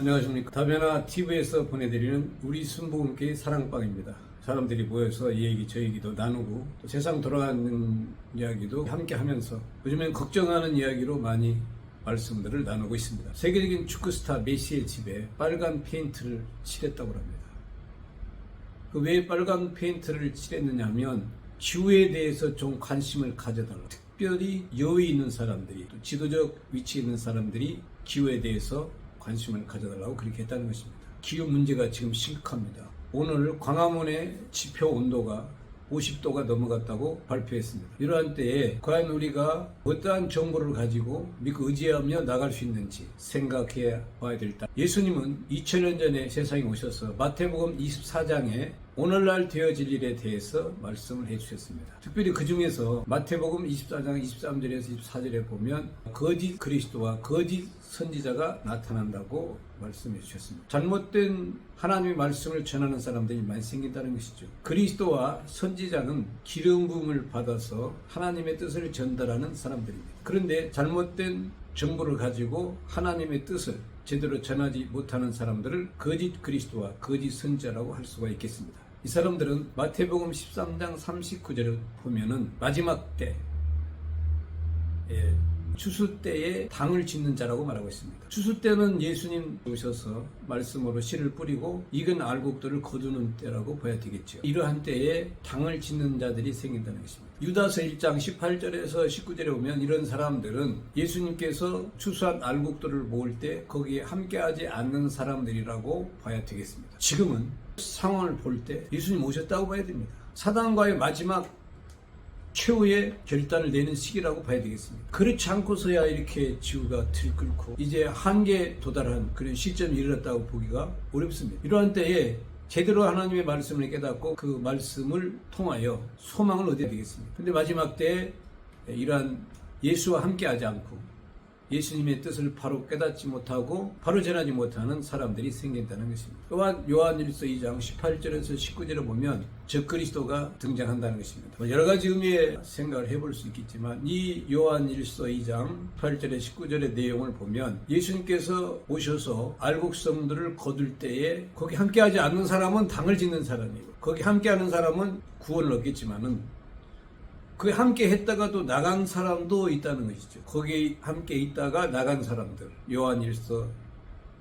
안녕하십니까. 다변화 TV에서 보내드리는 우리 순복음교회 사랑방입니다. 사람들이 모여서 이 얘기 저 얘기도 나누고 또 세상 돌아가는 이야기도 함께 하면서 요즘엔 걱정하는 이야기로 많이 말씀들을 나누고 있습니다. 세계적인 축구스타 메시의 집에 빨간 페인트를 칠했다고 합니다. 그 왜 빨간 페인트를 칠했느냐 하면 기후에 대해서 좀 관심을 가져달라. 특별히 여유 있는 사람들이 또 지도적 위치에 있는 사람들이 기후에 대해서 관심을 가져달라고 그렇게 했다는 것입니다. 기후 문제가 지금 심각합니다. 오늘 광화문의 지표 온도가 50도가 넘어갔다고 발표했습니다. 이러한 때에 과연 우리가 어떠한 정보를 가지고 믿고 의지하며 나갈 수 있는지 생각해 봐야 될 때, 예수님은 2000년 전에 세상에 오셔서 마태복음 24장에 오늘날 되어질 일에 대해서 말씀을 해주셨습니다. 특별히 그 중에서 마태복음 24장 23절에서 24절에 보면 거짓 그리스도와 거짓 선지자가 나타난다고 말씀해 주셨습니다. 잘못된 하나님의 말씀을 전하는 사람들이 많이 생긴다는 것이죠. 그리스도와 선지자는 기름 부음을 받아서 하나님의 뜻을 전달하는 사람들입니다. 그런데 잘못된 정보를 가지고 하나님의 뜻을 제대로 전하지 못하는 사람들을 거짓 그리스도와 거짓 선지자라고 할 수가 있겠습니다. 이 사람들은 마태복음 13장 39절을 보면은 마지막 때 추수 때에 당을 짓는 자라고 말하고 있습니다. 추수 때는 예수님 오셔서 말씀으로 씨를 뿌리고 익은 알곡들을 거두는 때라고 봐야 되겠죠. 이러한 때에 당을 짓는 자들이 생긴다는 것입니다. 유다서 1장 18절에서 19절에 보면 이런 사람들은 예수님께서 추수한 알곡들을 모을 때 거기에 함께하지 않는 사람들이라고 봐야 되겠습니다. 지금은 상황을 볼 때 예수님 오셨다고 봐야 됩니다. 사단과의 마지막 최후의 결단을 내는 시기라고 봐야 되겠습니다. 그렇지 않고서야 이렇게 지구가 들끓고 이제 한계에 도달한 그런 시점이 이르렀다고 보기가 어렵습니다. 이러한 때에 제대로 하나님의 말씀을 깨닫고 그 말씀을 통하여 소망을 얻어야 되겠습니다. 근데 마지막 때에 이러한 예수와 함께하지 않고 예수님의 뜻을 바로 깨닫지 못하고 바로 전하지 못하는 사람들이 생긴다는 것입니다. 또한 요한일서 2장 18절에서 19절에 보면 적그리스도가 등장한다는 것입니다. 여러 가지 의미의 생각을 해볼 수 있겠지만 이 요한일서 2장 18절에 19절의 내용을 보면 예수님께서 오셔서 알곡성들을 거둘 때에 거기 함께하지 않는 사람은 당을 짓는 사람이고 거기 함께하는 사람은 구원을 얻겠지만은 그 함께 했다가도 나간 사람도 있다는 것이죠. 거기에 함께 있다가 나간 사람들, 요한일서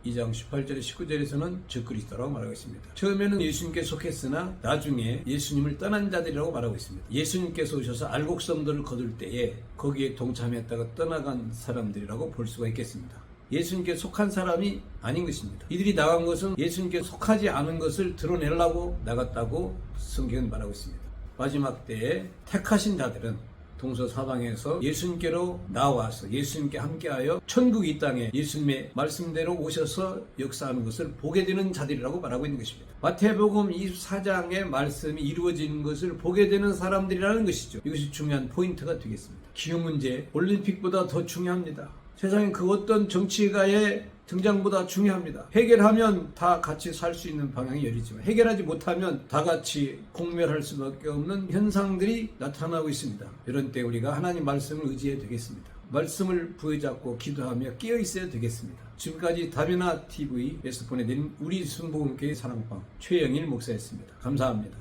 2장 18절에 19절에서는 적그리스도라고 말하고 있습니다. 처음에는 예수님께 속했으나 나중에 예수님을 떠난 자들이라고 말하고 있습니다. 예수님께서 오셔서 알곡성들을 거둘 때에 거기에 동참했다가 떠나간 사람들이라고 볼 수가 있겠습니다. 예수님께 속한 사람이 아닌 것입니다. 이들이 나간 것은 예수님께 속하지 않은 것을 드러내려고 나갔다고 성경은 말하고 있습니다. 마지막 때에 택하신 자들은 동서사방에서 예수님께로 나와서 예수님께 함께하여 천국 이 땅에 예수님의 말씀대로 오셔서 역사하는 것을 보게 되는 자들이라고 말하고 있는 것입니다. 마태복음 24장의 말씀이 이루어지는 것을 보게 되는 사람들이라는 것이죠. 이것이 중요한 포인트가 되겠습니다. 기후 문제, 올림픽보다 더 중요합니다. 세상에 그 어떤 정치가의 등장보다 중요합니다. 해결하면 다 같이 살 수 있는 방향이 열리지만 해결하지 못하면 다 같이 공멸할 수밖에 없는 현상들이 나타나고 있습니다. 이런 때 우리가 하나님 말씀을 의지해야 되겠습니다. 말씀을 부여잡고 기도하며 깨어 있어야 되겠습니다. 지금까지 다변화 TV에서 보내드린 우리 순복음교회 사랑방 최영일 목사였습니다. 감사합니다.